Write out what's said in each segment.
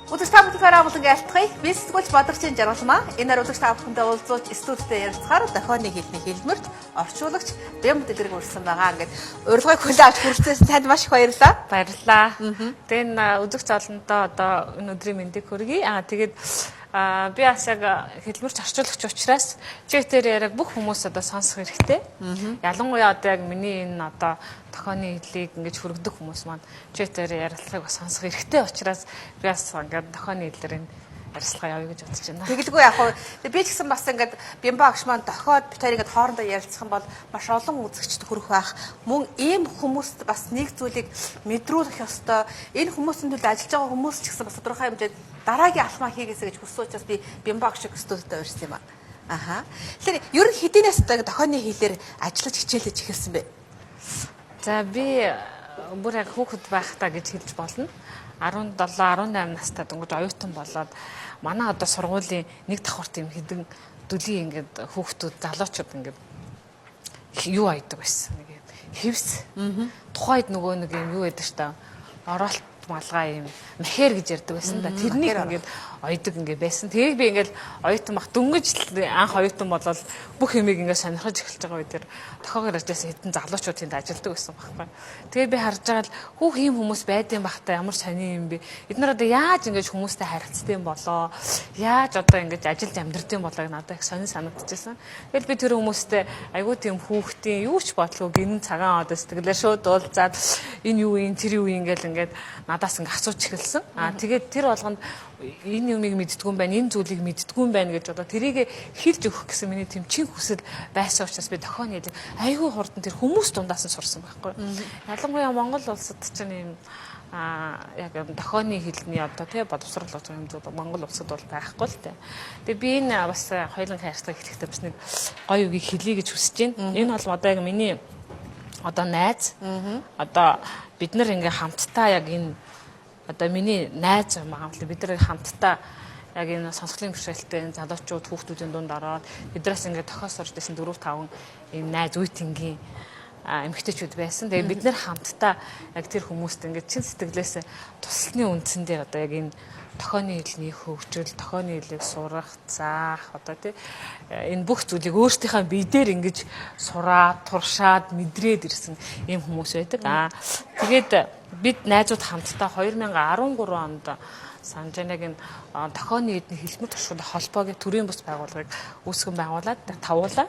Өдөр та бүхэндээ амгалан айлтгая. Би сэтгүүлч Бодрогчийн жаргалмаа. Энэ нар өдөр та бүхэндээ уулзуулж студидтэй ярилцахаар дохионы хэлний хэлмэрт орчуулагч Бэм дэлгэрэг урьдсан байгаа. Ингээд урилгыг хүлээн авч хүрчээсэн танд маш их баярлалаа. Баярлалаа. Тэгээд энэ үзэгч олондоо одоо энэ өдрийн мэндийг хүргэе. Тэгээд би бас яг хэлмэрч орчуулагч учраас чигтэр яг бүх хүмүүс одоо сонсох хэрэгтэй. Ялангуяа одоо яг миний энэ одоо дохионы хэллийг ингэж хүргэдэг хүмүүс маань чигтэр ярилцлагыг бас сонсох хэрэгтэй учраас би бас ингээд дохионы хэллэр энэ ярилцлага явуулъя гэж бодож байна. Тэгэлгүй яг хоо би ч гэсэн бас ингээд Бямбагш маань дохиод битээр ингээд хоорондоо ярилцах юм бол маш олон үзэгчд хүрэх байх. Мөн ийм хүмүүст бас нэг зүйлийг мэдрүүлэх ёстой. Энэ хүмүүсийн төлөө ажиллаж байгаа хүмүүс ч гэсэн бас тодорхой хэмжээнд дараагийн алхмаа хийгээсэй гэж хүссэн учраас би Бямбагш студидтэй урьсан юм аа. Аха. Тэгэхээр ер нь хэдийнээс одоо дохионы хэлээр ажиллаж хичээлж эхэлсэн бэ? За би бүр яг хүүхэд байхдаа гэж хэлж болно. 17 18 настай дөнгөж оюутан болоод манай одоо сургуулийн нэг давхар тийм хэдэн дүлийн ингээд хүүхдүүд залуучууд ингээд юу айдаг байсан нэг юм хевс. Тухайд нөгөө нэг юм юу байдаг ш та оролт малгай юм махер гэж ярьдаг байсан да. Тэрнийг ингээд ойдог ингээд байсан. Тэрийг би ингээд оюутан бах дөнгөж анх оюутан болол бүх юмыг ингээд сонирхож эхэлж байгаа үед тохиогоор ажилласан хэдэн залуучууд тэнд ажилладаг байсан байхгүй. Тэгээ би харж байгаа л хүүх ийм хүмүүс байдсан бахта ямар сони юм бэ? Эднэр одоо яаж ингээд хүмүүстэй харилцдаг юм болоо? Яаж одоо ингээд ажилд амьдрдаг юм болоог надад их сони санагдчихсан. Тэгэл би тэр хүмүүстэй айгүй тийм хүүхдийн юу ч бодлоо гинэн цагаан одоо сэтгэлээр шууд уулзаад энэ юу юм тэр юу юм ингээд надаас ингээд асууж эхэлсэн. Тэгээд тэр болгонд энэ юмыг мэддггүй юм байна, энэ зүйлийг мэддггүй юм байна гэж одоо тэрийг хэлж өгөх гэсэн миний тийм чин хүсэл байсан учраас би дохионы хэлийг айгүй хурдан тэр хүмүүс дундаас нь сурсан байхгүй. Ялангуяа Монгол улсад чинь юм яг дохионы хэлний одоо тий боловсрол болох юм зүйл Монгол улсад бол байхгүй л дээ. Тэгээ би энэ бас хоёулын хайрцаг хэлэхдээ бас нэг гоё үгийг хэлье гэж хүсэж байна. Энэ бол одоо яг миний одоо найз одоо бид нар ингээ хамтдаа яг энэ одоо миний найз юм аа бид нар хамтдаа яг энэ сонсголын бэрхшээлтэй залуучууд хүүхдүүдийн дунд ороод бидраас ингээд тохиос орж исэн 4 5 энэ найз үеийнгийн эмэгтэйчүүд байсан. Тэгээ бид нэр хамтдаа яг тэр хүмүүст ингээд чин сэтгэлээс туслахны үндсэн дээр одоо яг энэ дохионы хэлний хөгжил, дохионы хэлийг сурах, заах одоо тий энэ бүх зүйлийг өөрсдийнхээ биедээр ингэж сураад, туршаад, мэдрээд ирсэн ийм хүмүүс байдаг. Тэгээд бид найзууд хамтдаа 2013 онд Санжанаг энэ дохионы эдний хэлмэр туршлагын холбоогийн төрийн бус байгууллагыг үүсгэн байгуулад тавуулаа.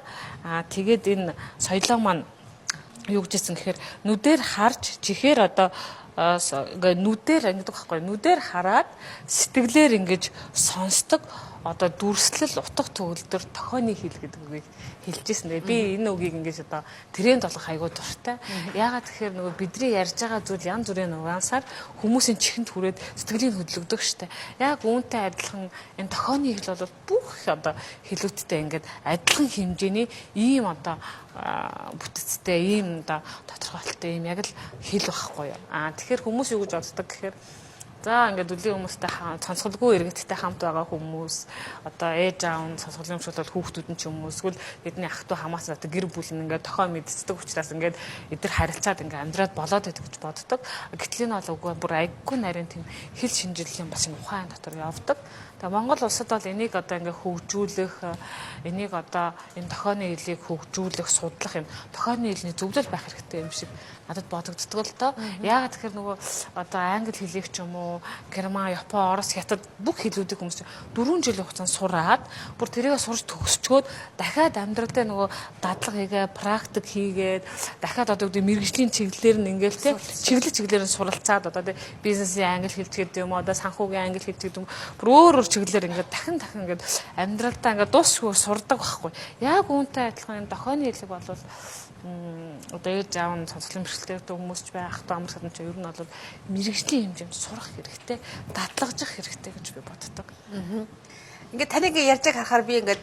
Тэгээд энэ соёлоо маань юу гэжсэн гэхээр нүдээр харж чихээр одоо нүдээр ингэдэг байхгүй нүдээр хараад сэтгэлээр ингэж сонсдог одоо дүрслэл утга төгөлдөр дохионы хэл гэдэг үгийг хэлжсэн. Тэгээ би энэ үгийг ингэж одоо тренд болох айгуу дуртай. Яагаад тэгэхээр нөгөө бидний ярьж байгаа зүйл янз бүрийн нугансаар хүмүүсийн чихэнд хүрээд сэтгэлийн хөдлөгдөг штэ. Яг үүнтэй адилхан энэ дохионы хэл бол бүх одоо хэлүүдтэй ингээд адилхан хэмжээний ийм одоо бүтцтэй ийм одоо тодорхойлолттой ийм яг л хэл байхгүй юу. Тэгэхээр хүмүүс юу гэж боддог гэхээр за ингээд үлийн хүмүүстэй сонсголгүй иргэдтэй хамт байгаа хүмүүс одоо ээж аав нь сонсголын хөвчлөл хүүхдүүд нь ч юм уу эсвэл бидний ах トゥ хамаас одоо гэр бүл нь ингээд дохио мэддэг учраас ингээд эдгээр харилцаад ингээд амьдраад болоод байдаг гэж боддог. Гэтэл энэ бол үгүй бүр айггүй нарийн тийм хэл шинжиллийн бас ухаан дотор явдаг. Тэгээ Монгол улсад бол энийг одоо ингээд хөгжүүлэх, энийг одоо энэ дохионы хэлийг хөгжүүлэх, судлах юм дохионы хэлний зөвлөл байх хэрэгтэй юм шиг надад бодогддог л доо. Яагаад тэгэхээр нөгөө одоо англи хэлийг ч юм уу, герман, япон, орос, хятад бүх хэлүүдийг хүмүүс 4 жилийн хугацаанд сураад, бүр тэрийг сурч төгсчгөөд дахиад амьдралдаа нөгөө дадлага хийгээ, практик хийгээд, дахиад одоо мэргэжлийн чиглэлээр нь ингээл те чиглэлээр нь суралцаад одоо те бизнесийн англи хэлч гэдэг юм уу, одоо санхүүгийн англи хэлч гэдэг юм бүр өөр чиглэлээр ингээд дахин ингээд амьдралдаа ингээд дуусгүй сурдаг байхгүй. Яг үүнтэй адилхан энэ дохионы хэлийг бол одоо ээж аав нь сонсголын бэрхшээлтэй хүмүүс ч бай, ах トゥ амар садан ч ер нь бол мэргэжлийн хэмжээнд сурах хэрэгтэй, дадлагжих хэрэгтэй гэж би боддог. Ингээд таныг ярьж байгааг харахаар би ингээд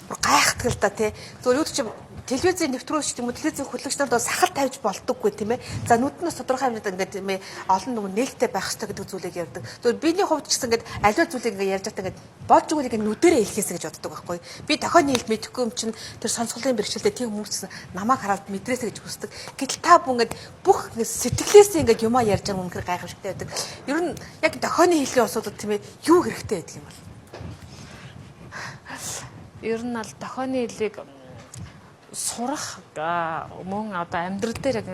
бүр гайхдаг л да тий. Зөв юу ч юм телевизийн нэвтрүүлэгч юм уу телевизийн хөтлөгч нарт сахал тавьж болдоггүй тийм ээ. За нүднээс тодорхой хэмжээнд ингээд тийм ээ олон нөгөө нээлттэй байх хэрэгтэй гэдэг зүйлийг ярьдаг. Зөвхөн биений хувьд ч гэсэн ингээд аливаа зүйлийг ингээд ярьж байгаа ингээд болж өгөх ингээд нүдэрээ хэлхээсэ гэж боддог байхгүй. Би дохойны хэлт мэдэхгүй юм чинь тэр сонсголын бэрхшээлтэй тийм хүмүүс намайг хараад мэдрээсэ гэж хүсдэг. Гэтэл та бүхэн ингээд бүх сэтгэлээсээ ингээд юмаа ярьж байгаа үнэхээр гайхамшигтай байдаг. Ер нь яг дохойны хэлний асуудал тийм ээ юу хэрэгтэй байдаг юм бол? Ер нь аль дохойны хэлийг сурах мөн одоо амьдрал дээр яг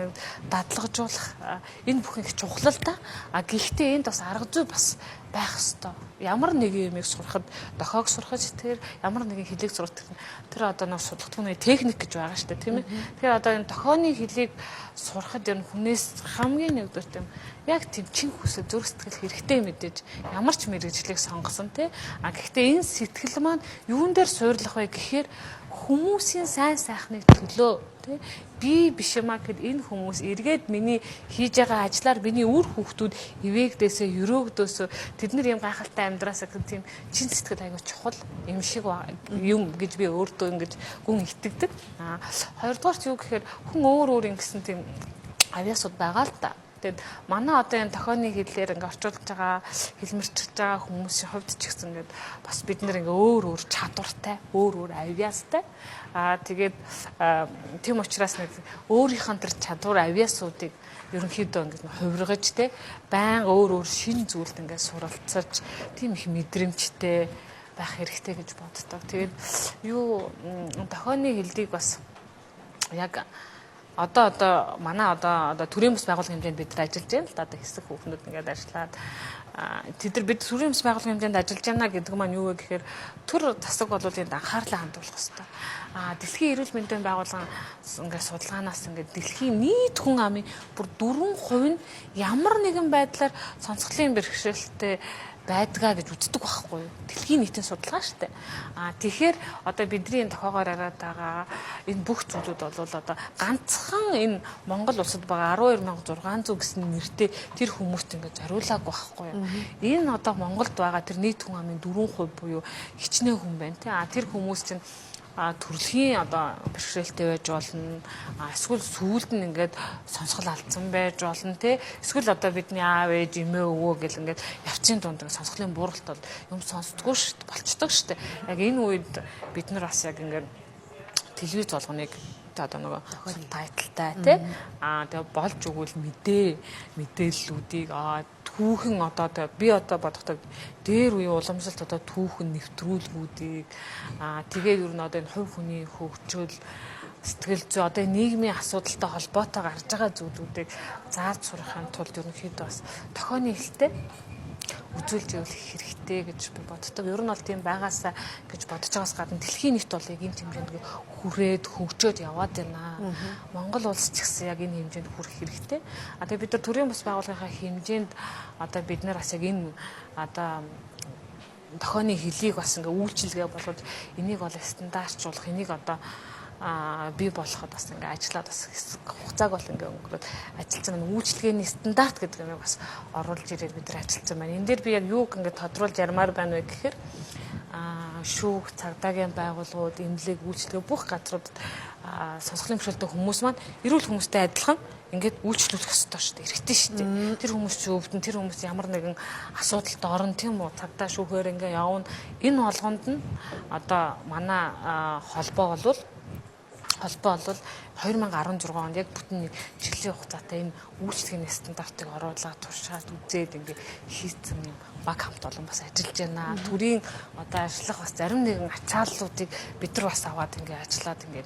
дадлагжуулах энэ бүхэн их чухал л да. Гэхдээ энд бас арга зүй бас байх ёстой. Ямар нэг юмыг сурахад дохойг сурах тэр ямар нэгэн хэлийг сурах тэр одоо нэг судалгын техник гэж байгаа шүү дээ тийм ээ. Тэгэхээр одоо энэ дохойны хэлийг сурахад ер нь хүнээс хамгийн нэгдүгээр тийм яг тийм чин хүсэл зүрх сэтгэл хэрэгтэй мэдээж ямар ч мэрэгжлийг сонгосон тий. Гэхдээ энэ сэтгэл маань юун дээр суйрлах вэ гэхээр хүмүүсийн сайн сайхныг төлөө тий би биш юмаа гэхэд энэ хүмүүс эргээд миний хийж байгаа ажлаар миний үр хүүхдүүд ивээгдээсээ өрөөгдөөсөө тэд нар юм гайхалтай амьдраасаа гэх тийм чин сэтгэл аягүй чухал юм шиг юм гэж би өөртөө ингэж гүн итгэдэг. Хоёрдугаарт юу гэхээр хүн өөр ингэсэн тийм авьяасууд байгаа л да. Тэгэд манай одоо энэ дохойны хэллэр ингээ орчуулж байгаа хэлмэрчж байгаа хүмүүсийн хувьд ч гэсэн ингээд бас бид нэр ингээ өөр чадвартай, өөр авьяастай. Тэгээд тийм учраас нэг өөрийнх нь тэр чадвар авьяасуудыг ерөнхийдөө ингээд хувиргаж те байн өөр шин зүйлд ингээд суралцаж тийм их мэдрэмжтэй байх хэрэгтэй гэж боддог. Тэгээд юу дохойны хэллийг бас яг одоо манай төрийн бас байгууллагын хэмжээнд бид нар ажиллаж байна л да. Одоо хэсэг хүүхнүүд ингээд ажиллаад тэд нар бид төрийн бас байгууллагын хэмжээнд ажиллаж байна гэдэг маань юу вэ гэхээр төр засаг болуулын анхаарлаа хандуулах хэрэгтэй. Дэлхийн эрүүл мэндийн байгууллагын ингээд судалгаанаас ингээд дэлхийн нийт хүн амын бүр 4% нь ямар нэгэн байдлаар сонсголын бэрхшээлтэй байдгаа гэж үздэг байхгүй юу? Дэлхийн нийтийн судалгаа шүү дээ. Тэгэхээр одоо бидний тохоогоор яриад байгаа энэ бүх зүйлүүд бол одоо ганцхан энэ Монгол улсад байгаа 12600 гэсэн нэртэй тэр хүмүүст ингээд зориулаагүй байхгүй юу? Энэ одоо Монголд байгаа тэр нийт хүн амын 4% буюу хичнээн хүн байна тий. Тэр хүмүүс чинь төрөлхийн одоо бэрхшээлтэй байж болно. Эсвэл сүүлд нь ингээд сонсгол алдсан байж болно тий. Эсвэл одоо бидний аав ээж эмээ өвөө гэл ингээд явцын дунд сонсголын бууралт бол юм сонсдгоо шүү дээ. Болцдог шүү дээ. Яг энэ үед бид нар бас яг ингээд телевиз болгоныг одоо нөгөө тайлтай тий. Тэгээ болж өгвөл мэдээллүүдийг түүхэн одоо би одоо бодохдоо дээр үе уламжлалт одоо түүхэн нэвтрүүлгүүдийг тэгээд ер нь одоо энэ хувь хүний хөгжил сэтгэл зүй одоо нийгмийн асуудалтай холбоотой гарч байгаа зүйлүүдийг зааж сурахын тулд ерөнхийдөө бас дохойны хэлтэй үзүүлж явуулах хэрэгтэй гэж би боддог. Ер нь бол тийм байгаасаа гэж бодож байгаас гадна дэлхийн нийт бол яг энэ хэмжээнд хүрээд хөгжөөд яваад байна. Монгол улс ч гэсэн яг энэ хэмжээнд хүрэх хэрэгтэй. Тэгээ бид нар төрийн бас байгууллагынхаа хэмжээнд одоо бид нар бас яг энэ одоо дохойны хэлийг бас ингээ үйлчилгээ болгож энийг бол стандартжуулах, энийг одоо бий болгоход бас ингээ ажиллаад бас хугацааг бол ингээ өнгөрөөд ажиллаж байгаа үйлчлэгээний стандарт гэдэг юмыг бас оруулж ирээд бид нар ажилласан байна. Энэ дээр би яг юуг ингээ тодруулж ярмаар байна вэ гэхээр шүүх, цагдаагийн байгууллагууд, эмнэлэг, үйлчлэгээ бүх газруудад сонсголын бэрхшээлтэй хүмүүс маань эрүүл хүмүүстэй адилхан ингээд үйлчлүүлэх ёстой шүү дээ. Эрэгтэй шүү дээ. Тэр хүмүүс ч өвдөн, тэр хүмүүс ямар нэгэн асуудалд орно тийм үү? Цагдаа шүүхээр ингээ явна. Энэ болгонд нь одоо манай холбоо бол 2016 онд яг бүтэн чиглэлийн хугацаатай энэ үйлчлэгээний стандартыг оруулаад туршаад үзээд ингээ хийцэн юм баг хамт олон бас ажиллаж байна. Төрийн одоо ажиллах бас зарим нэгэн ачааллуудыг бид нар бас аваад ингээ ажиллаад ингээ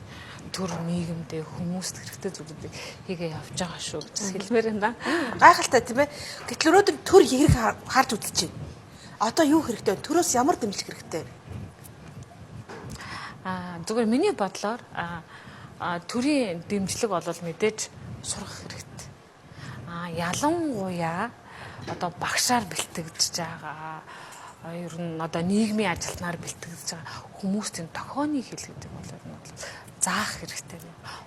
төр нийгэмдээ хүмүүст хэрэгтэй зүйлүүдийг хийгээ явж байгаа шүү гэж хэлмээр байна. Гайхалтай тийм ээ. Гэтэл өнөөдөр төр хэрэг харж үзэж байна. Одоо юу хэрэгтэй вэ? Төрөөс ямар дэмжлэг хэрэгтэй вэ? Зүгээр миний бодлоор төрийн дэмжлэг бол мэдээж сурах хэрэгтэй. Ялангуяа одоо багшаар бэлтгэж байгаа ер нь одоо нийгмийн ажилтнаар бэлтгэж байгаа хүмүүст энэ дохионы хил гэдэг бол заах хэрэгтэй.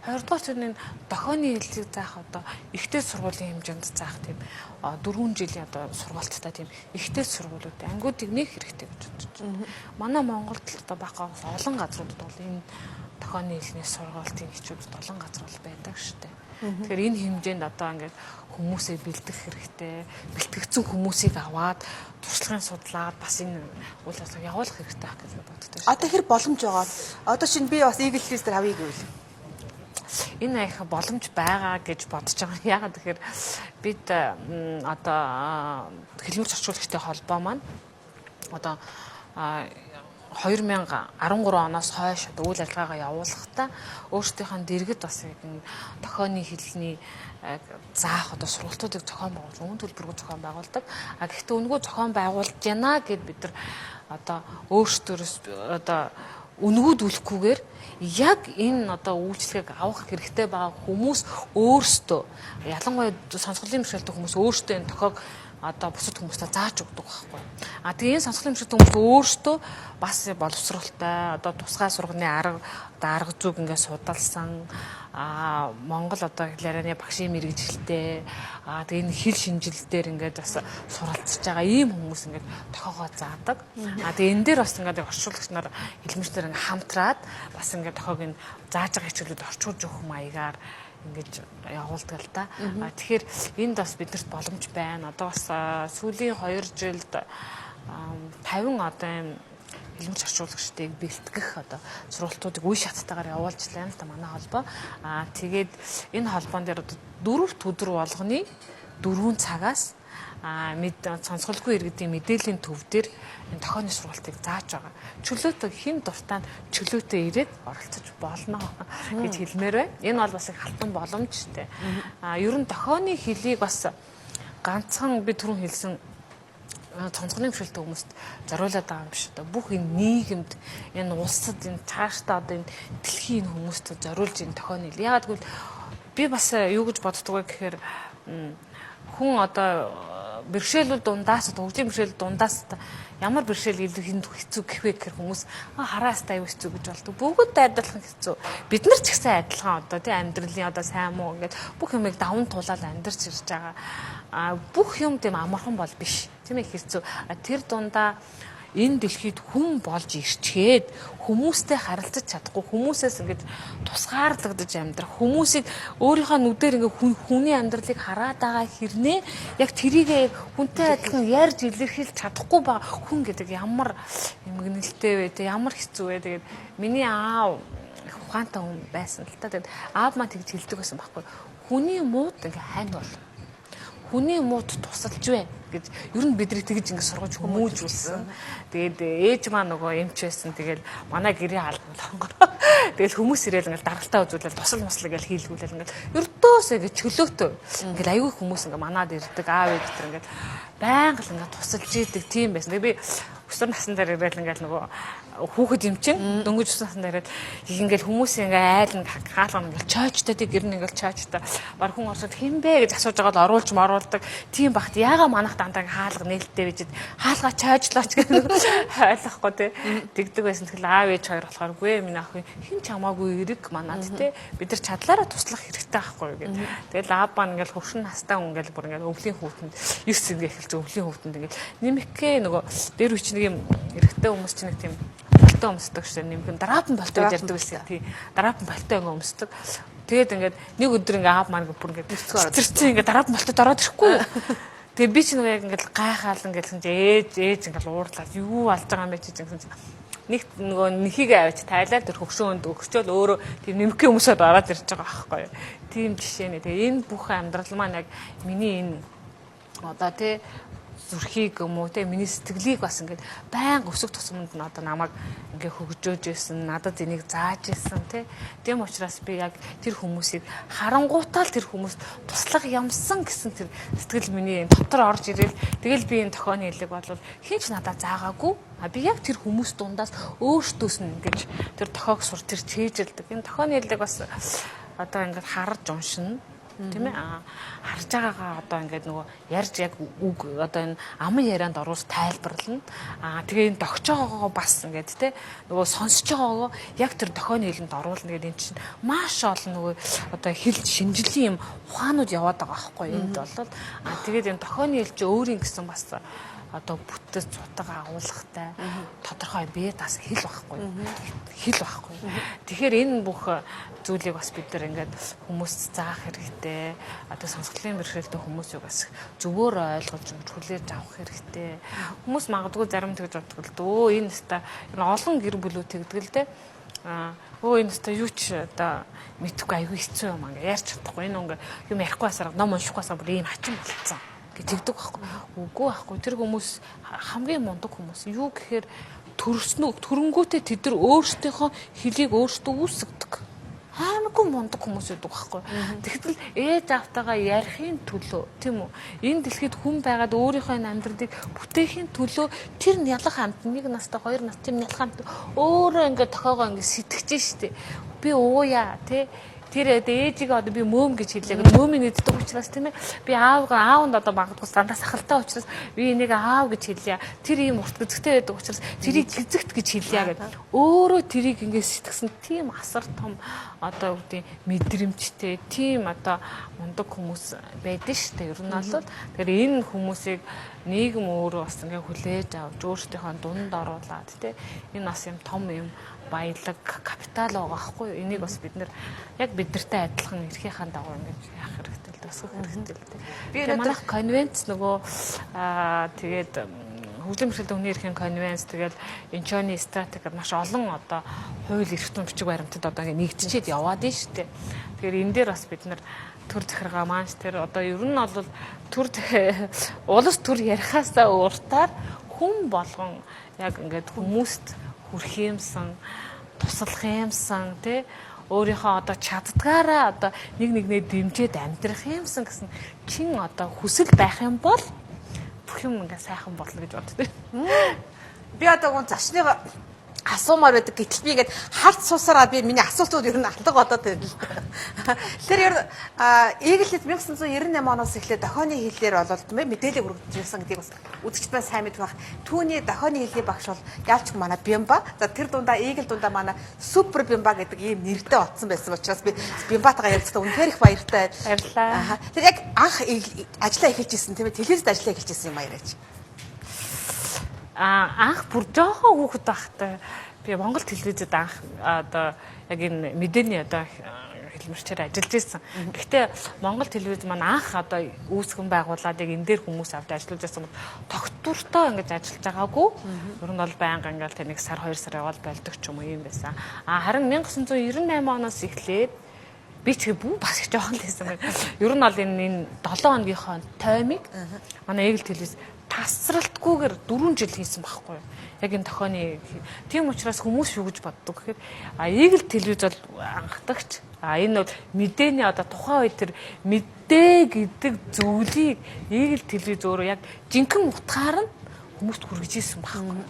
Хоёрдугаар нь дохионы хэлийг заах одоо ихтэй сургуулийн хэмжээнд заах тийм 4 жилийн одоо сургалттай тийм ихтэй сургуулиуд ангиудыг нэг хэрэгтэй гэж бодож байна. Манай Монголд л одоо багаас олон газруудад бол энэ дохионы хэлний сургалтын хичээлүүд олон газар бол байдаг шүү дээ. Тэгэхээр энэ хэмжээнд одоо ингээд хүмүүсээ бэлдэх хэрэгтэй. Бэлтгэгдсэн хүмүүсийг аваад туршлагын судлаад бас энэ үйл ажиллагааг явуулах хэрэгтэй байх гэж боддог. Одоо хэр боломж байгаа. Одоо шинэ би бас Eagle List дээр авъя гэвэл энэ их боломж байгаа гэж бодож байгаа. Яагаад тэгэхээр бид одоо хэлмэрч орчуулагчтай холбоо маань одоо 2013 оноос хойш одоо үйл ажиллагаагаа явуулахдаа өөрсдийнх нь дэргэд бас дохионы хэлний заах одоо сургалтуудыг зохион байгуулж өмнө төлбөргүй зохион байгуулдаг. Гэхдээ үнгөө зохион байгуулж байна гэд бид нар одоо өөрсдөөс одоо үнгүүдүүлэхгүйгээр яг энэ одоо үйлчлэгийг авах хэрэгтэй байгаа хүмүүс өөрсдөө ялангуяа сонсголын бэрхшээлтэй хүмүүс өөрсдөө энэ дохиог одоо бусад хүмүүстээ зааж өгдөг байхгүй. Тэгээ энэ сонсголын бэрхшээлтэй хүмүүс өөрсдөө бас боловсролтой одоо тусгай сурганы арга зүг ингээд судалсан Монгол одоо хэлээрээ багшийн мэрэгжилтэй тэгээ энэ хэл шинжилэлээр ингээд бас суралцж байгаа ийм хүмүүс ингээд тохиогоо заадаг. Тэгээ энэ дээр бас ингээд орчуулагч нар хэлмэрчнэр ингээд хамтраад бас ингээд тохиог нь зааж байгаа хичээлүүд орчуулж өгөх маягаар ингэж явуулдаг л да. Тэгэхээр энд бас биднэрт боломж байна. Одоо бас сүүлийн 2 жилд 50 одоо юм хэлмэрч орчуулагчдыг бэлтгэх одоо сургалтуудыг үе шаттайгаар явуулж байна л да манай холбоо. Тэгээд энэ холбоон дээр одоо 4 өдөр болгоны 4 цагаас сонсголгүй иргэдийн мэдээллийн төв дээр энэ дохионы сургалтыг зааж байгаа. Чөлөөтэй хэн дуртай чөлөөтэй ирээд оролцож болно гэж хэлмээр байна. Энэ бол бас их халтан боломжтой. Ер нь дохионы хэлийг бас ганцхан би түрүүн хэлсэн цонцгоны бэрхшээлтэй хүмүүст зориулаад байгаа юм биш үү? Бүх энэ нийгэмд энэ улсад энэ цаашдаа одоо энэ дэлхийн хүмүүст зориулж энэ дохионы хэл. Яагаад гэвэл би бас юу гэж боддог вэ гэхээр хүн одоо бэрхшээлүүд дундаас хөгжлийн бэрхшээл дундаас ямар бэрхшээл илүү хэцүү гэхвэ гэхээр хүмүүс хараас таа юу хэцүү гэж болдог. Бүгд адилхан хэцүү. Бид нар ч гэсэн адилхан одоо тий амьдралын одоо сайн муу ингээд бүх юмыг даван туулаад амьдарч ирж байгаа. Бүх юм тийм амархан бол биш. Тийм ээ хэцүү. Тэр дундаа энэ дэлхийд хүн болж ирчгээд хүмүүстэй харилцаж чадахгүй хүмүүсээс ингэж тусгаарлагдаж амьдрах хүмүүсийг өөрийнхөө нүдээр ингээ хүний амьдралыг хараад байгаа хэрнээ яг тэрийг хүнтэй адилхан ярьж илэрхийлж чадахгүй ба хүн гэдэг ямар эмгэнэлтэй вэ те ямар хэцүү вэ тэгээд миний аав ухаантай хүн байсан л та тэгээд аав маань тэгж хэлдэг байсан байхгүй хүний мууд ингээ хань бол хүний мууд тусалж вэ гэж ер нь бидрийг тэгж ингэ сургаж хүмүүжүүлсэн. Тэгээд ээж маань нөгөө эмч байсан. Тэгээд манай гэрээ хаалгуулсан. Тэгээд хүмүүс ирээл ингээл даргалтаа үзүүлэл тусал мослог гэж хийлгүүлэл ингээл ердөөсөө гэж чөлөөтэй. Ингээл аягүй хүмүүс ингээ манад ирдэг аав ээж тэр ингээл байнга л ингээ тусалж идэг тийм байсан. Тэгээд би өсвөр насны дээр ирээл ингээл нөгөө хүүхэд юм чин дөнгөж уснасан дээрээ ингээл хүмүүс ингээ айл хаалгана ингээл чойчтой тий гэр нь ингээл чойчтой баг хүн орсод хинбэ гэж асууж байгаа л оруулж маруулдаг тийм багт яага манах дандаа хаалга нээлттэй байж хаалга чойжлооч гэж ойлгохгүй тий тэгдэг байсан тэгэл аав ээж хоёр болохоор үгүй миний ах хин ч хамаагүй эрэг манад тий бид нар чадлаараа туслах хэрэгтэй байхгүй гэх тэгэл аав маань ингээл хөвшин настай хүн ингээл бүр ингээл өвлийн хүүтэнд 9 зингээ эхэлж өвлийн хүүтэнд ингээл нэмэхгээ нөгөө дээр үуч нэг юм эрэгтэй хүмүүс чинь нэг тийм болтой өмсдөг шээ нэмхэн дараапан болтой гэж ярьдаг байсан. Тий. Дараапан болтой ингээ өмсдөг. Тэгээд ингээд нэг өдөр ингээ аав маань бүр ингээ цэцэрсэн ингээ дараапан болтод ороод ирэхгүй. Тэгээд би ч нэг яг ингээ гайхаал ингээл ээж ингээ уурлаад юу алж байгаа юм бэ чи гэсэн нэг нөгөө нэхийг авч тайлаад тэр хөгшөөнд өгчөөл өөрөө тийм нэмхээ өмсөд ороод ирж байгаа байхгүй юу. Тийм жишээ нэ. Тэгээд энэ бүх амьдрал маань яг миний энэ одоо тий зүрхийг юм уу те миний сэтгэлийг бас ингээд баян өсөг тусамд нь одоо намайг ингээ хөгжөөж байсан надад энийг зааж исэн те тийм учраас би яг тэр хүмүүсийг харангуутаал тэр хүмүүс туслах юмсан гэсэн тэр сэтгэл миний дотор орж ирээл тэгэл би энэ тохионы хэлэг бол хинч надад заагаагүй би яг тэр хүмүүс дундаас өөртөөс нь ингэж тэр тохиог сур тэр чэйжилдэг энэ тохионы хэлэг бас одоо ингээд харж уншина тийм ээ харж байгаагаа одоо ингээд нөгөө ярьж яг үг одоо энэ аман ярианд оруулж тайлбарлана. Тэгээ энэ догчоогоо бас ингээд те нөгөө сонсож байгаагаа яг тэр дохойны хэлэнд оруулна гэдэг энэ чинь маш олон нөгөө одоо хэл шинжиллийн юм ухаанууд яваад байгаа байхгүй энд бол тэгээд энэ дохойны хэл чи өөрийн гэсэн бас одоо бүтэц цутга агуулгатай тодорхой бие дас хэл байхгүй. Тэгэхээр энэ бүх зүйлийг бас бид нар ингээд хүмүүст заах хэрэгтэй. Одоо сонсголын бэрхшээлтэй хүмүүсийг бас зөвөр ойлгож хүлээж авах хэрэгтэй. Хүмүүс магадгүй зарим тэгж боддог л дөө энэ өста олон гэр бүлүүд тэгдэг л дээ. Энэ өста юу ч одоо мэдхгүй аягүй хэцүү юм ингээ ярьж чадахгүй. Энэ ингээ юм ярихгүй басаар ном уншихгүй басаар бүр ийм хачин болцсон. Тэгдэг байхгүй. Үгүй байхгүй. Тэр хүмүүс хамгийн мундаг хүмүүс. Юу гэхээр төрөнгүүтээ тэд нар өөрсдийнхөө хэлийг өөрсдөө үүсгдэг. Хаамгүй мундаг хүмүүс байдаг байхгүй. Тэгтэл ээж автагаа ярихын төлөө тийм үү? Энэ дэлхийд хүн байгаад өөрийнхөө амьдралыг бүтээхийн төлөө тэр нялх хамт 1 настай 2 настай нялх хамт өөрөө ингээд тохоогоо ингээд сэтгэж штеп. Би ууя тий тэр ээжигээ одоо би мөөм гэж хэллээ. Мөөмийн нэгддэг учраас тийм ээ. Би аавнд одоо магадгүй дандаа сахалтай учраас би энийг аав гэж хэллээ. Тэр ийм урт гизэгтэй байдаг учраас тэрийг гизэгт гэж хэллээ гэдэг. Өөрөө тэрийг ингээд сэтгсэн тийм асар том одоо үгдийн мэдрэмжтэй тийм одоо мундаг хүмүүс байдаг шүү дээ. Ер нь бол тэгэхээр энэ хүмүүсийг нийгэм өөрөө бас ингээд хүлээж авч өөрсдийнхөө дунд оруулаад тийм энэ бас юм том юм баялаг капитал байгаа байхгүй юу? Энийг бас бид нэр яг бидэртэй адилхан эрхийнхаа дагуу ингэж яах хэрэгтэй л өсгөх хэрэгтэй л дээ. Би манайх конвенц нөгөө тэгээд хөгжлийн бэрхшээлтэй хүний эрхийн конвенц тэгээд инчоны стратеги маш олон одоо хууль эрх зүйн бичиг баримтад одоо ингэ нэгдчихэд яваад нь шүү дээ. Тэгэхээр энэ дээр бас бид нэр төр захиргаа маань тэр одоо ер нь бол төр улс төр ярихаасаа уртаар хүн болгон яг ингээд хүмүүст хүрх юмсан туслах юмсан тий өөрийнхөө одоо чаддгаараа одоо нэгнээ дэмжиж амьдрах юмсан гэсэн чин одоо хүсэл байх юм бол бүх юм ингээ сайхан болно гэж боддог. Би одоо гон зочны асуумаар байдаг гэтэл би ингээд харц суусараа би миний асуултууд ер нь алга болоод байна л да. Тэр ер эглэд 1998 оноос эхлээд дохойны хэлээр болоод мэдээлэл хүргэжсэн гэдгийг бас үзэгчд маань сайн мэдэх бах. Түүний дохойны хэлний багш бол ялч манай Бямба. За тэр дундаа эгэл дундаа манай Супер Бямба гэдэг ийм нэртэй отсон байсан учраас би Бямбатайгаа ярилцсан үнэхээр их баяртай. Баярлалаа. Тэр яг анх ажиллаа эхэлжсэн тийм ээ телевизэд ажиллаа эхэлжсэн юм баяраач. Анх бүр жоохон хүүхэд байхдаа би Монгол телевизэд анх одоо яг энэ мэдээний одоо хэлмэрчээр ажиллаж ирсэн. Гэхдээ Монгол телевиз маань анх одоо үүсгэн байгуулад яг энэ дээр хүмүүс авч ажиллаж байсан бол тогтвортой ингэж ажиллаж байгаагүй. Ер нь бол байнга ингээл тэ 1 сар 2 сар явал байлдаг ч юм уу юм байсан. Харин 1998 оноос эхлээд би ч бүү бас их жоохон л байсан байна. Ер нь бол энэ 7 хоногийнхоо таймыг манай эгэл телевиз тасралтгүйгээр 4 жил хийсэн байхгүй юу? Яг энэ тохойны тийм учраас хүмүүс юу гэж боддог гэхээр эгэл телевиз бол анхдагч. Энэ бол мэдээний одоо тухайн үед тэр мэдээ гэдэг зүйлийг эгэл телевиз өөрөө яг жинхэнэ утгаар нь хүмүүст хүргэж ирсэн байхгүй.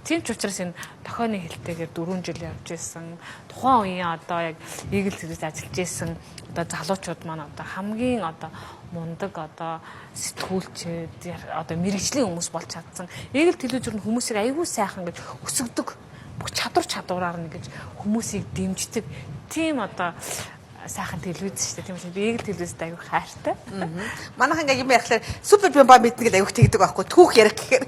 Тийм ч учраас энэ тохойны хэлтэйгээр 4 жил явж ирсэн. Тухайн үеийн одоо яг эгэл телевиз ажиллаж ирсэн одоо залуучууд маань одоо хамгийн одоо мундаг одоо сэтгүүлчид одоо мэрэгжлийн хүмүүс болж чадсан. Эгэл телевизээр нь хүмүүсийг аягүй сайхан гэж өсгдөг. Бүх чадвараар нь гэж хүмүүсийг дэмждэг. Тийм одоо сайхан телевиз шүү дээ. Тийм учраас би эгэл телевизэд аягүй хайртай. Манайх ингээ юм ярихлаар Супер Бямба мэднэ гэдэг аягүй тэгдэг байхгүй. Түүх ярих гэхээр.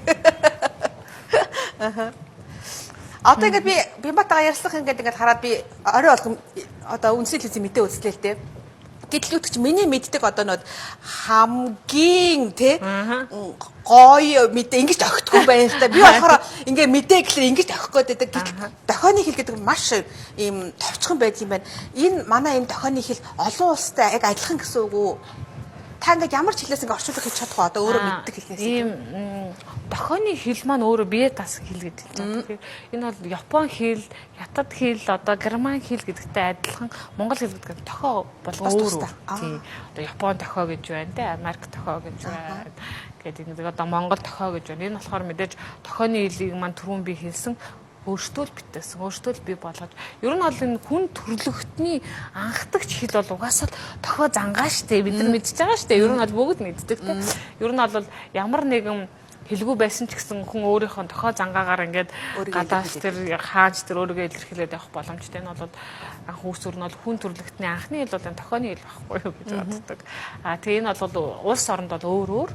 Одоо ингээ би Бямбатайгаа ярьслах ингээ хараад би орой болгон одоо үндэсний телевизийн мэдээ үзлээ л дээ. Гэтэл үтгч миний мэддэг одоо нөт хамгийн тий гоё мэдээ ингэж өгөхгүй байна л да. Би болохоор ингээ мэдээ гэхлээр ингэж өгөх гээд байдаг. Дохойны хэл гэдэг маш ийм товчхон байдаг юм байна. Энэ манай энэ дохойны хэл олон улстай яг адилхан гэсэн үг үү? Та ингээ ямар ч хэлээс ингээ орчуулга хийж чадах одоо өөрөө мэддэг хэлнээс. Ийм дохойны хэл маань өөрөө бие дас хэл гэдэг л байна. Тэгэхээр энэ бол Япон хэл, Хятад хэл, одоо Герман хэл гэдэгтэй адилхан Монгол хэл гэдэг дохой бол өөр. Тийм. Одоо Япон дохой гэж байна те, Америк дохой гэж байна. Гэдэг нэг одоо Монгол дохой гэж байна. Энэ болохоор мэдээж дохойны хэлийг маань түрүүн би хэлсэн өөртөө л битээсэн, өөртөө л бий болгож. Ер нь бол энэ хүн төрлөختний анхдагч хэл бол угаасаа тохио зангаа штэ. Бид нар мэдчихэж байгаа штэ. Ер нь бол бүгд мэддэг те. Ер нь бол ямар нэгэн хэлгүй байсан ч гэсэн хүн өөрийнхөө тохио зангаагаар ингээд гадааш тэр хааж тэр өөрийгөө илэрхийлээд явах боломжтой. Энэ бол анх үүсвэр нь бол хүн төрлөختний анхны хэл бол энэ тохионы хэл байхгүй юу гэж боддог. Тэгээ энэ бол улс оронд бол өөр өөр.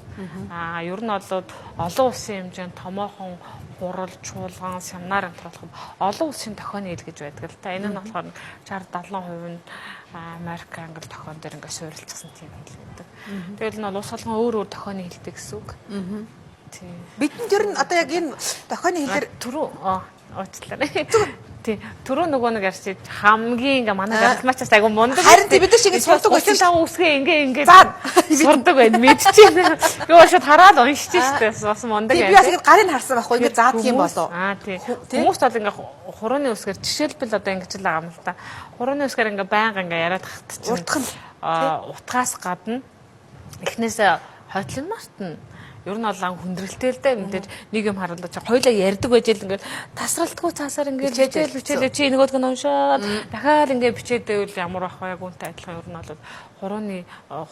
Ер нь бол олон улсын хэмжээнд томоохон хурал, чуулган, семинар энэ болох олон улсын тохионы хэл гэж байдаг л та. Энэ нь болохоор 60-70% нь Америк, Англи тохион дээр ингээд суурилчихсан тийм хэл гэдэг. Тэгэл энэ бол улс болгон өөр өөр тохионы хэлтэй гэсэн үг. Бидэнд ер нь одоо яг энэ тохионы хэлээр түрүү уучлаарай. Тий. Түрүү нөгөө нэг ярьж хамгийн ингээ манай гаралмачаас айгу мундаг. Харин бид нар шиг сурдаг байсан. Таа үсгээ ингээ сурдаг байд мэдчихээн. Юу шууд хараад уншиж штэ. Бас мундаг байд. Би бас ингэ гарыг харсан байхгүй ингээ заадаг юм болоо. Тий. Хүмүүс бол ингээ хурууны үсгээр жишээлбэл одоо ингэж л байгаа юм л та. Хурууны үсгээр ингээ байнга ингээ яриад хахт чинь утгаас гадна эхнээсээ хойтлон мартна. Ер нь бол хүндрэлтэй л дээ мэдээж нэг юм харуулж хоёлаа ярьдаг байж л ингээд тасралтгүй цаасаар ингээд хичээл чи нөгөөдг нь уншаад дахиад ингээд бичээд байвал ямар ах вэ гүнтэй адилхан ер нь бол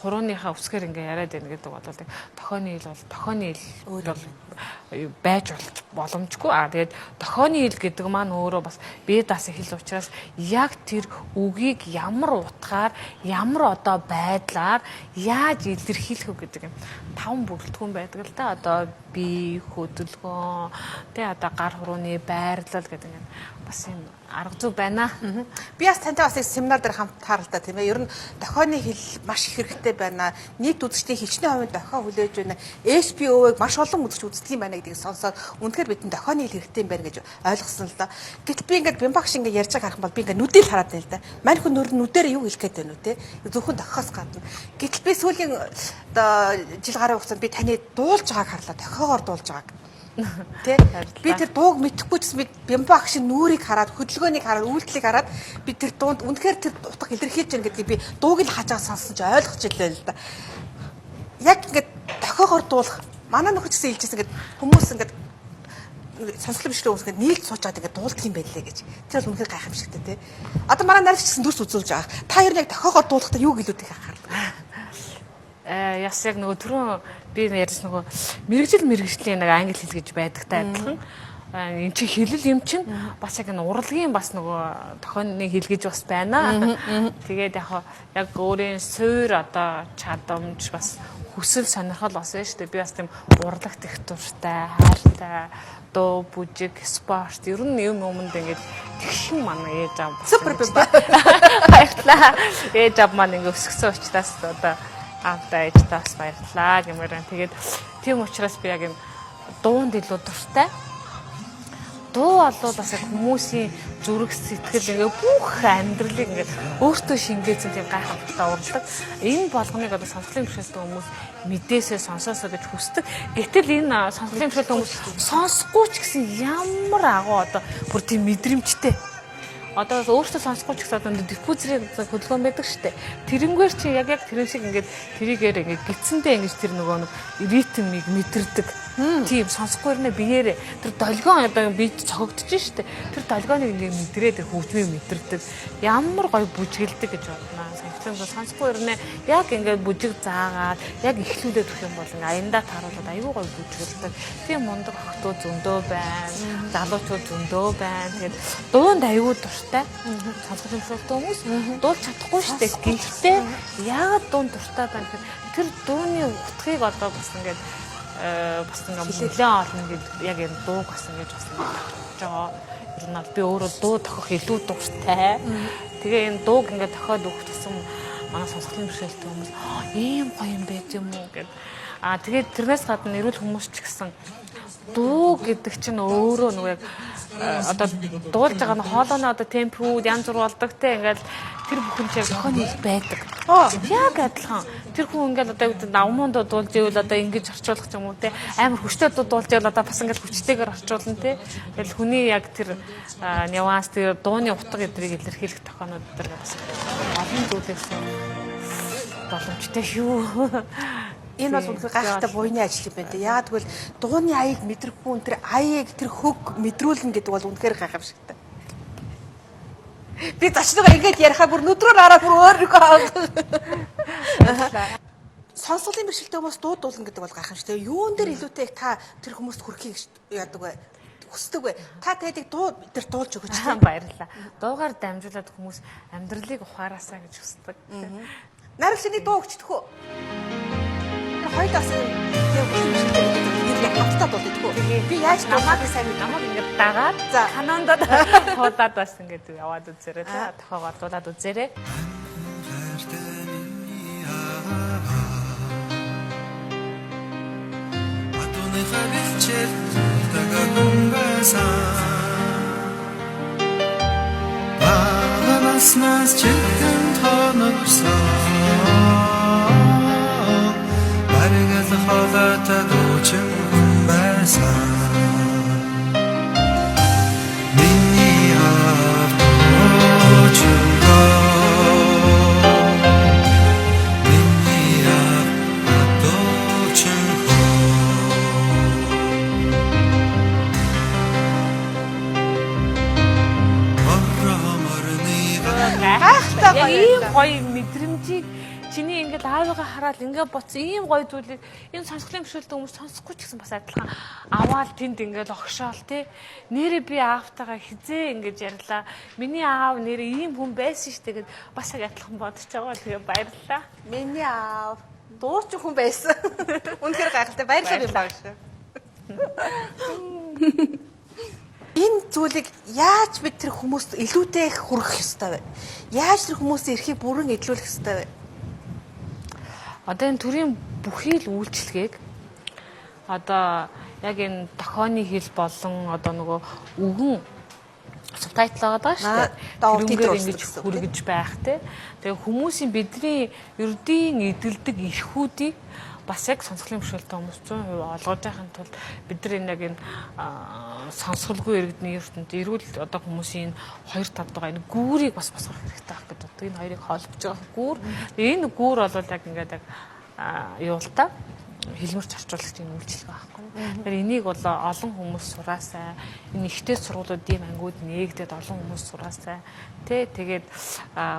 хурууныхаа үсгээр ингээд яриад байна гэдэг бол тохионы хэл бол тохионы хэл байж боломжгүй. Тэгээд тохионы хэл гэдэг маань өөрөө бас бие даасан хэл учраас яг тэр үгийг ямар утгаар, ямар одоо байдлаар яаж илэрхийлэх вэ гэдэг юм 5 бүрэлдэхүүн байдаг л да. Одоо бие, хөдөлгөөн, тэгээ одоо гар хурууны байрлал гэдэг юм бас юм арга зүй байна. Би бас тантай бас семинар дээр хамт тааралдаа тийм ээ. Ер нь тохионы хэл маш их хэрэгтэй байна. Нийт үзэгчдийн хичнээн хувийн тохио хүлээж байна. HPO-г маш олон үзэгч үздэг юм байна гэдгийг сонсоод үнэхээр бидний тохионы хэл хэрэгтэй юм байна гэж ойлгосон л да. Гэтэл би ингээд бямбагш ингээд ярьж байгаа харах бол би ингээд нүдэл хараад байна л да. Мань хүн нүдээр юу хэлэх гээд байна үү те. Зөвхөн тохиоос гадна. Гэтэл би сүүлийн одоо жил гарын хугацаанд би таны дуулж байгааг харлаа. Тохиогоор дуулж байгааг. Тэ би тэр дууг мэдэхгүй ч би бямбагш нүрийг хараад хөдөлгөөнийг хараад үйлдэлийг хараад би тэр дуунд үнэхээр тэр утга илэрхийлж байгаа гэдгийг би дууг л хааж байгаа сонссон ч ойлгож илээ л да. Яг ингээд тохиогоор дуулах манай нөхөд гэсэн хэлжсэн ингээд хүмүүс ингээд сонсголын бичлэг үүсгээд нийлж суучаад ингээд дуулдаг юм байлээ гэж. Тэр бол үнэхээр гайхамшигтай тий. Одоо манай нарч гэсэн дүрс үзүүлж байгаа. Та ер нь яг тохиогоор дуулахдаа юу гэлүүдийг анхаардаг. Яс яг нөгөө түрүүн би ярьсан нөгөө мэрэгжлийн нэг англи хэл гэж байдагтай адилхан. Энд чи хэлэл юм чинь бас яг энэ урлагийн бас нөгөө тохионы хэл гэж бас байна. Тэгээд яг өөрийн суур одоо чадамж бас хүсэл сонирхол бас байна шүү дээ. Би бас тийм урлагт их дуртай, хайртай, дуу, бүжиг, спорт ер нь юм юмд ингээд тэгшин манай ээж аав супер бэмба. Баярлалаа. Ээж аав маань ингээд өсгсөн учраас одоо аавтай ээжтээс баярлалаа гэмээр. Тэгээд тийм учраас би яг энэ дуунд илүү дуртай. Дуу болоо бас яг хүмүүсийн зүрх сэтгэл ингээ бүх амьдралыг ингээ өөртөө шингээсэн тийм гайхалтай урлагдаг. Энэ болгоныг одоо сонсголын бишэлтэй хүмүүс мэдээсээ сонсоосоо гэж хүсдэг. Гэтэл энэ сонсголын бишэлтэй хүмүүс сонсохгүй ч гэсэн ямар агуу одоо бүр тийм мэдрэмжтэй. Одоо өөртөө сонсохгүй ч гэсэн одоо диффузерийн хөдөлгөөн байдаг шүү дээ. Тэрнгээр чи яг тэрэн шиг ингээд тэрийгээр ингээд гидсэндээ ингэж тэр нөгөө ритмийг мэдэрдэг. Тийм сонсохгүй нэ биеэрээ тэр долгион одоо бие цогогдож шүү дээ. Тэр долгионыг ингээд мэдрээ тэр хөгжмийг мэдэрдэг. Ямар гоё бүжгэлдэг гэж бодноо. Сонсохгүй нэ яг ингээд бүжиг заагаад яг ихлүүлээд өгөх юм бол аяндаа тааруулаад аюу гоё бүжгэлдэг. Тийм мундаг охтууд зөндөө байна. Залуучууд зөндөө байна. Тэгээд дуунд аюу дуртай. Сонсголын бишэлтэй хүмүүс дуулж чадахгүй шүү дээ. Гэхдээ яагаад дуун дуртай байна гэхээр тэр дууны утгыг одоо бас ингээд нэлээд олон яг энэ дууг бас ингэж бас бодож байгаа. Ер нь би өөрөө дуу тохиох илүү дуртай. Тэгээ энэ дууг ингээд тохиод өгөх тусам манай сонсголын бишэлтэй хүмүүс ийм гоё юм байт юм уу гэд. Тэгээд тэрнээс гадна эрүүл хүмүүс ч гэсэн дуу гэдэг чинь өөрөө нөгөө яг одоо дуулж байгаа нь хоолойно одоо темпүүд янз бүр болдог те ингээл тэр бүхэн чинь тохионы хэл байдаг. Яг адилхан. Тэр хүн ингээл одоо намуунд дуулж ивэл одоо ингэж орчуулах юм уу те амар хүчтэй дуулж ивэл одоо бас ингээл хүчтэйгээр орчуулна те. Тэгэл хүний яг тэр нюанс тэр дууны утга эдрийг илэрхийлэх тохионууд дээр бас олон зүйлээс боломжтой шүү. Энэ бол үнэхээр гайхалтай буйны ажил юм байна те. Яагаад гэвэл дууны аяыг мэдрэхгүй хүн тэр аяыг тэр хөг мэдрүүлнэ гэдэг бол үнэхээр гайхамшигтай. Би зочноо ингэж ярихаа бүр нүдрөөр хараа бүр өөрийгөө сонсголын бэрхшээлтэй хүмүүс дуудуулна гэдэг бол гайхамшигтай. Юун дээр илүүтэй та тэр хүмүүст хүрэхийг яадаг вэ? Хүсдэг вэ? Та тэдэг дуу тэр дуулж өгөөч. Баярлалаа. Дуугаар дамжуулаад хүмүүс амьдралыг ухаараасаа гэж хүсдэг. Найруулагчны дуу өгчдөг үү? Хоёулаас яг хамтдаа дуулдаг үү? Би яаж дуулахыг сайн мэдээ. Намайг ингэж дагаад канондод хуудаад бас ингэж яваад үзээрэй. Тохоогоор дуулаад үзээрэй. Нас чихэн тоногсон баригал холотой дуучин хүн байсан миний авдуучин миний авдуучин Яг ийм гоё мэдрэмжийг чиний ингээд аавыгаа хараад ингээд боцсон ийм гоё зүйлийг энэ сонсголын бэрхшээлтэй хүмүүс сонсохгүй ч гэсэн бас адилхан аваад тэнд ингээд огшоол те нэрээ би аавтайгаа хизээ ингээд ярьлаа миний аав нэрээ ийм хүн байсан штэ гэд бас яг адилхан бодож байгаа тэгээ баярлалаа. Миний аав дуучин хүн байсан. Үнэхээр гайхалтай баярлалаа би багш. Энэ зүйлийг яаж бид тэр хүмүүст илүүтэй хүргэх ёстой вэ? Яаж тэр хүмүүсийн эрхийг бүрэн эдлүүлэх ёстой вэ? Одоо энэ төрийн бүхий л үйлчлэгийг одоо яг энэ дохооны хэл болон одоо нөгөө үгэн субтайтл байгаа шүү дээ. Ингэж хүргэж байх те. Тэгээ хүмүүсийн бидний ердийн эдэлдэг эрхүүдийг бас яг сонсголын бэрхшээлтэй хүмүүс 100% олгож байхын тулд бид нар энэ яг энэ сонсголгүй иргэдний ертөнд эрүүл одоо хүмүүсийн хоёр талд байгаа энэ гүүрийг бас босгох хэрэгтэй байх гэдэг. Энэ хоёрыг холбож байгаа гүүр. Энэ гүүр бол яг ингээд яг юу л та хэлмэрч орчуулагчийн үйлчлэг байхгүй. Тэгэхээр энийг бол олон хүмүүс сураасай. Энэ ихтэй сургуулиуд ийм ангиуд нээгдээд олон хүмүүс сураасай. Тэгээд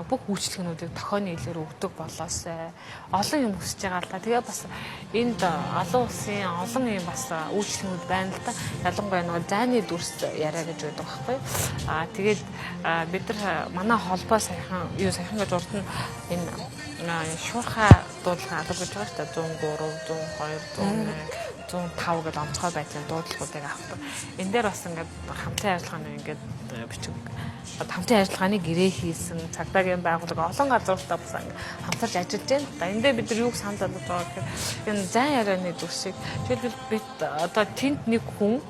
бүх үйлчлэгнүүдийг тохооны хэлээр өгдөг болоосай. Олон юм хүсэж байгаа л та. Тэгээ бас энд олон улсын олон юм бас үйлчлэгнүүд байна л та. Ялангуяа нөгөө зайны дүрс яриа гэж байдаг байхгүй. Тэгээд бид нар манай холбоо саяхан гэж урд нь энэ шуурхай дуудлага алга гэж байгаа шүү дээ 103, 102, 108, 105 гэдэг онцгой байдлын дуудлагуудыг авдаг. Энэ дээр бас ингээд хамтын ажиллагааны ингээд бичиг хамтын ажиллагааны гэрээ хийсэн цагдаагийн байгууллага олон газруудаа бас хамтарч ажиллаж байна. Энд дээр бид нар юуг санал болгож байгаа гэхээр энэ зайн ярианы дүрсийг жишээлбэл бид одоо тэнд нэг хүн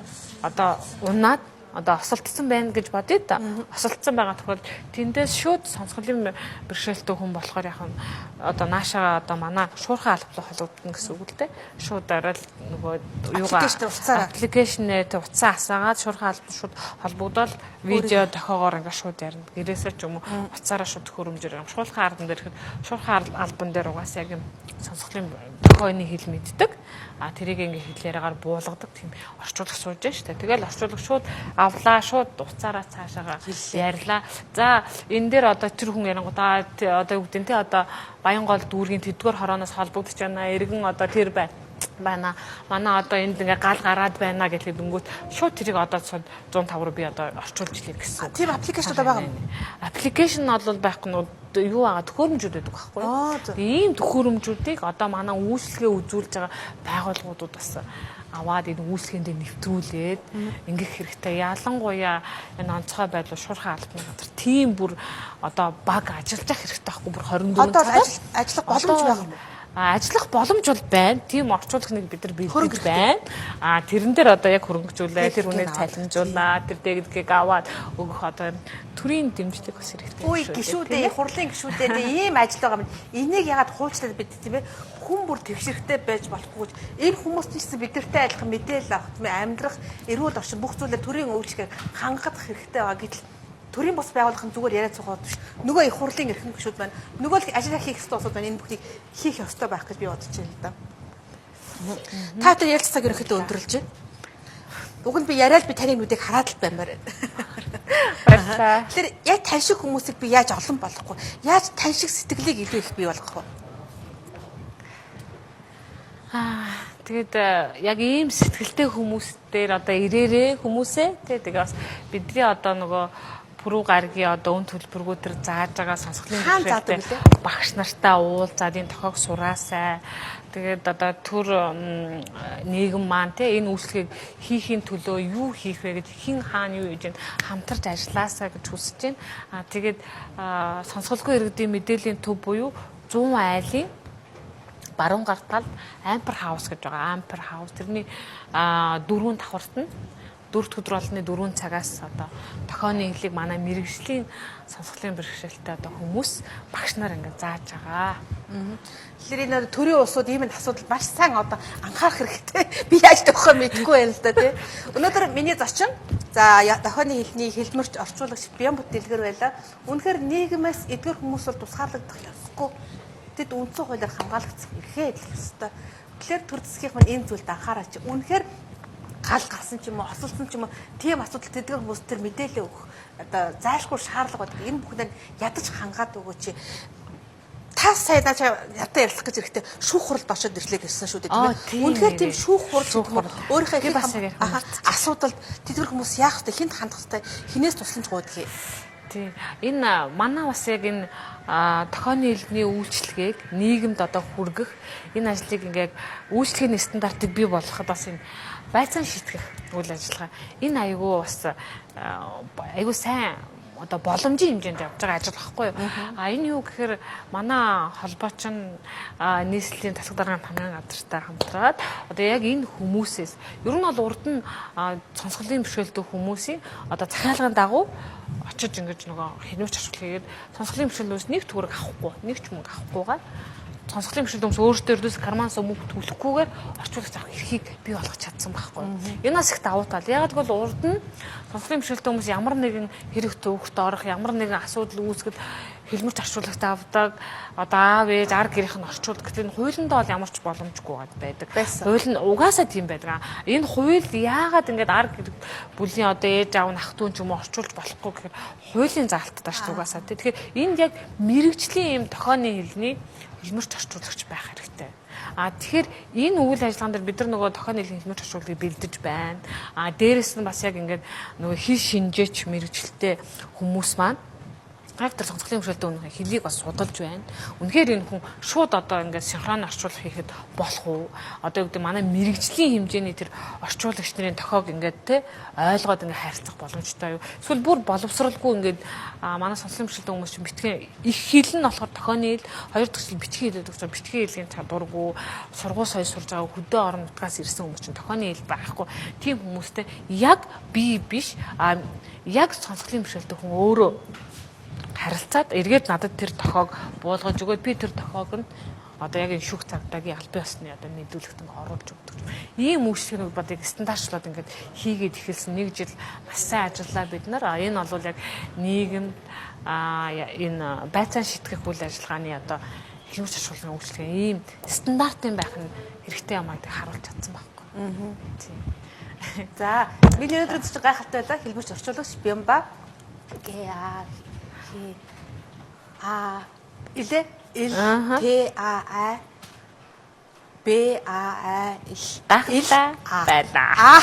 одоо унаад одоо осолдсон байна гэж бодъё да. Осолдсон байгаа тохиолдолд тэндээс шууд сонсголын бэрхшээлтэй хүн болохоор яг нь одоо наашаа одоо манай шуурхай албалаа холбогдно гэсэн үг л дээ. Шууд ороод нөгөө юугаа аппликейшнээр утсаа асаагаад шуурхай албан шууд холбогдоод видео дохоогоор ингээд шууд ярина. Гэрээсээ ч юм уу утсаараа шууд хөрөмжөр юм. Шуурхай ардан дээр ихэд шуурхай албан дээр угаасаа яг юм сонсголын тохойны хэл мэддэг. Тэрийг ингээд хэлээрээр буулгадаг тийм орчуулагч сууж байна шүү дээ. Тэгэл орчуулагч шууд авлаа шууд уцаараа цаашаага ярьлаа. За энэ дээр одоо тэр хүн ярангуудаа одоо үгдэн те одоо Баянгол дүүргийн тэдгээр хорооноос холбогдож байна. Иргэн одоо тэр байна. Манай одоо энд ингээ гал гараад байна гэхэл дөнгөт шууд тэрийг одоо 105 руу би одоо орчуулж илээ гэсэн. Тийм аппликейшн одоо байгаа юм. Аппликейшн бол байхгүй нь юу байгаа төхөөрөмжүүд байдаг байхгүй юу? Ийм төхөөрөмжүүдийг одоо манай үйлчлэгээ үзүүлж байгаа байгууллагуудад бас аваад энэ үйлчлэгэндээ нэвтрүүлээд ингэх хэрэгтэй. Ялангуяа энэ онцгой байдлаар шуурхай албаны газар тийм бүр одоо баг ажиллаж явах хэрэгтэй байхгүй бүр 24 одоо ажиллах боломж байгаа юм. Ажиллах боломж бол байна. Тийм орчуулагчныг бид нар бэлдэж байна. Тэрэн дээр одоо яг хөрөнгөжүүлээ, тэр хүнийг цалинжуулаа, тэр дэгдгийг аваад өгөх одоо төрийн дэмжлэг бас хэрэгтэй. Үй гişүүдээ, хурлын гişүүдээ ийм ажил байгаа юм. Энийг ягаад хуульчлаад бид тийм ээ хүн бүр тэгшэрхтэй байж болохгүй. Энэ хүмүүс чинь бидэртэй адилхан мэдээлэл авах, амьдрах, эрүүл орчин бүх зүйлээр төрийн үйлчлэгийг хангах хэрэгтэй байгаа гэтэл төрийн бус байгууллагын зүгээр яриад суугаад биш. Нөгөө их хурлын эрхэм гишүүд байна. Нөгөө л ажил хийх ёстой усуд байна. Энэ бүхнийг хийх ёстой байх гэж би бодож байна л да. Та бүхэн ярилцсаг ерөнхийдөө өндөрлж байна. Уг нь би яриад би таны нүдийг хараад л баймаар байна. Баярлалаа. Тэгэхээр яг тань шиг хүмүүсийг би яаж олон болохгүй? Яаж тань шиг сэтгэлийг илүү их бий болгох вэ? Тэгээд яг ийм сэтгэлтэй хүмүүс дээр одоо ирээрээ хүмүүсээ тэгээд бас бидний одоо нөгөө пүрэв гаргийн одоо үн төлбөргүүд төр зааж байгаа сонсголын бэрхшээлтэй багш нартаа уулзаад энэ тохиог сураасай. Тэгээд одоо төр нийгэм маань те энэ үйлчлэгийг хийхин төлөө юу хийх вэ гэж хин хаана юу хийж хамтарч ажилласаа гэж хүсэж байна. Тэгээд сонсголгүй иргэдийн мэдээллийн төв буюу 100 айлын баруун гар талд Amper House гэж байгаа. Amper House тэрний 4 давхарт нь 4 өдөр болны 4 цагаас одоо тохионы хэлийг манай мэрэгжлийн сонсголын бэрхшээлтэй одоо хүмүүс багш нар ингээд зааж байгаа. Тэгэхээр энэ төрийн улсууд ийм асуудал маш сайн одоо анхаарах хэрэгтэй. Би яаж тохио мэдэхгүй байна л да тий. Өнөөдөр миний зочин за тохионы хэлний хэлмэрч орчуулагч Бямбут дэлгэр байлаа. Үнэхээр нийгэмээс эдгээр хүмүүс бол тусгаарлагдах ёсгүй. Тэд үндсэн хуулиар хамгаалагдсан эрхээ эдлэх ёстой. Тэгэхээр төр засгийн маань энэ зүйлд анхаараач. Үнэхээр гал гарсан ч юм уу, осолсон ч юм уу, тийм асуудал тэдгээр хүмүүс төр мэдээлэл өгөх одоо зайлшгүй шаардлага байдаг. Энэ бүхэнд ядаж хангаад өгөөч. Та сая ядаа ярилцах гэж ирэхдээ шүүх хуралд очоод ирлээ гэсэн шүү дээ тийм ээ. Үнэхээр тийм шүүх хурал өөрийнхөө их асуудалд тэдгээр хүмүүс яах вэ? Хинт хандах вэ? Хинээс тусламж гуйдаг юм. Тийм. Энэ манай бас яг энэ тохионы хэлний үйлчлэгийг нийгэмд одоо хүргэх энэ ажлыг ингээд үйлчлэгийн стандартыг бий болгоход бас энэ байцаан шийтгэх үйл ажиллагаа. Энэ айгүй бас айгүй сайн одоо боломжийн хэмжээнд явж байгаа ажил багхгүй юу. Энэ юу гэхээр манай холбоо чинь нийслэлийн засаг даргын тамирын газартай хамтраад одоо яг энэ хүмүүсээс ер нь бол урд нь сонсголын бэрхшээлтэй хүмүүсийн одоо захиалгын дагуу очиж ингэж нөгөө хинвч ашиглах хийгээд сонсголын бэрхшээлээс нэг төгрөг авахгүй, нэг ч мөнгө авахгүйгээр сонсголын бэрхшээлд хүмүүс өөрсдөө ердөөс карманаас мөнгө төлөхгүйгээр орчуулах авах эрхийг бий болгож чадсан байхгүй. Энэ бас их давуу тал. Яг л урд нь сонсголын бэрхшээлтэй хүмүүс ямар нэгэн хэрэг төвөгт орох, ямар нэгэн асуудал үүсгэхэд хэлмэрч орчуулагт авдаг. Одоо аав ээж арга гэрийнх нь орчуулдаг. Гэтэл хуулиндаа бол ямар ч боломжгүй байдаг. Хууль нь угаасаа тийм байдаг. Энэ хууль яагаад ингэж арга гэр бүлийн одоо ээж аав ах дүү ч юм уу орчуулж болохгүй гэхээр хуулийн заалттай шүү угаасаа. Тэгэхээр энд яг мэрэгжлийн юм тохионы хэлний хэлмэрч орчуулагч байх хэрэгтэй. Тэгэхээр энэ үйл ажиллагаан дээр бид нар нөгөө тохионы хэлмэрч орчуулгыг бэлдэж байна. Дээрээс нь бас яг ингээд нөгөө хэл шинжээч мэрэгчлээ хүмүүс маань Гайхтар сонсголын бэрхшээлтэй хэлийг бас судалж байна. Үнэхээр энэ хүн шууд одоо ингээд синхрон орчуулах хийхэд болох уу? Одоо гэдэг манай мэрэгжлийн хэмжээний тэр орчуулагч нарын тохиог ингээд те ойлгоод ингээд харилцах боломжтой юу? Эсвэл бүр боловсралгүй ингээд манай сонсголын бэрхшээлтэй хүмүүс чинь битгий их хэл нь болохоор тохионы хэл, хоёр дахь хэл битгий хэлээд өгч байгаа. Битгий хэлгийн чадваргүй, сургууль соёл сурж байгаа хөдөө орон нутгаас ирсэн хүмүүс чинь тохионы хэл байхгүй. Тийм хүмүүстэй яг бие биш яг сонсголын бэрхшээлтэй хүн өөрөө харилцаад эргээд надад тэр тохиог буулгаж өгөөд би тэр тохиог нь одоо яг энэ шүүх цагдаагийн албан ёсны одоо мэдүүлэгт ингээ оруулж өгдөг. Ийм үйлчлэгүүд бодыг стандартчлаад ингээд хийгээд эхэлсэн нэг жил маш сайн ажиллаа бид нар. Энэ бол яг нийгэм энэ байцаан шийтгэх үйл ажиллагааны одоо хэлмэрч ашиглахын үйлчлэгээ ийм стандартын байх нь хэрэгтэй юм аа гэж харуулж чадсан байхгүй. Тийм. За, миний өнөөдөр ч гайхалтай байлаа. Хэлмэрч орчуулагч Бямба илэ гайхалтай байлаа.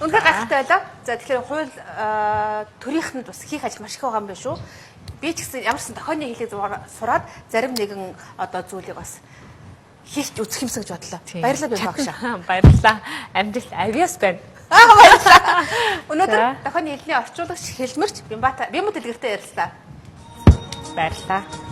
Үнэхээр гайхалтай байлаа. За тэгэхээр хууль төрийнхэнд бас хийх ажил маш их байгаа юм байна шүү. Би ч гэсэн ямар ч тохионы хэлийг сураад зарим нэгэн одоо зүйлийг бас хийх үзэх юмсан гэж бодлоо. Баярлалаа би багш. Баярлалаа. Амжилт авьяас байна. Баярлалаа. Өнөөдөр тохионы хэлний орчуулагч Хэлмэрч Бямбут дэлгэртэй ярилцлаа. Баярлалаа.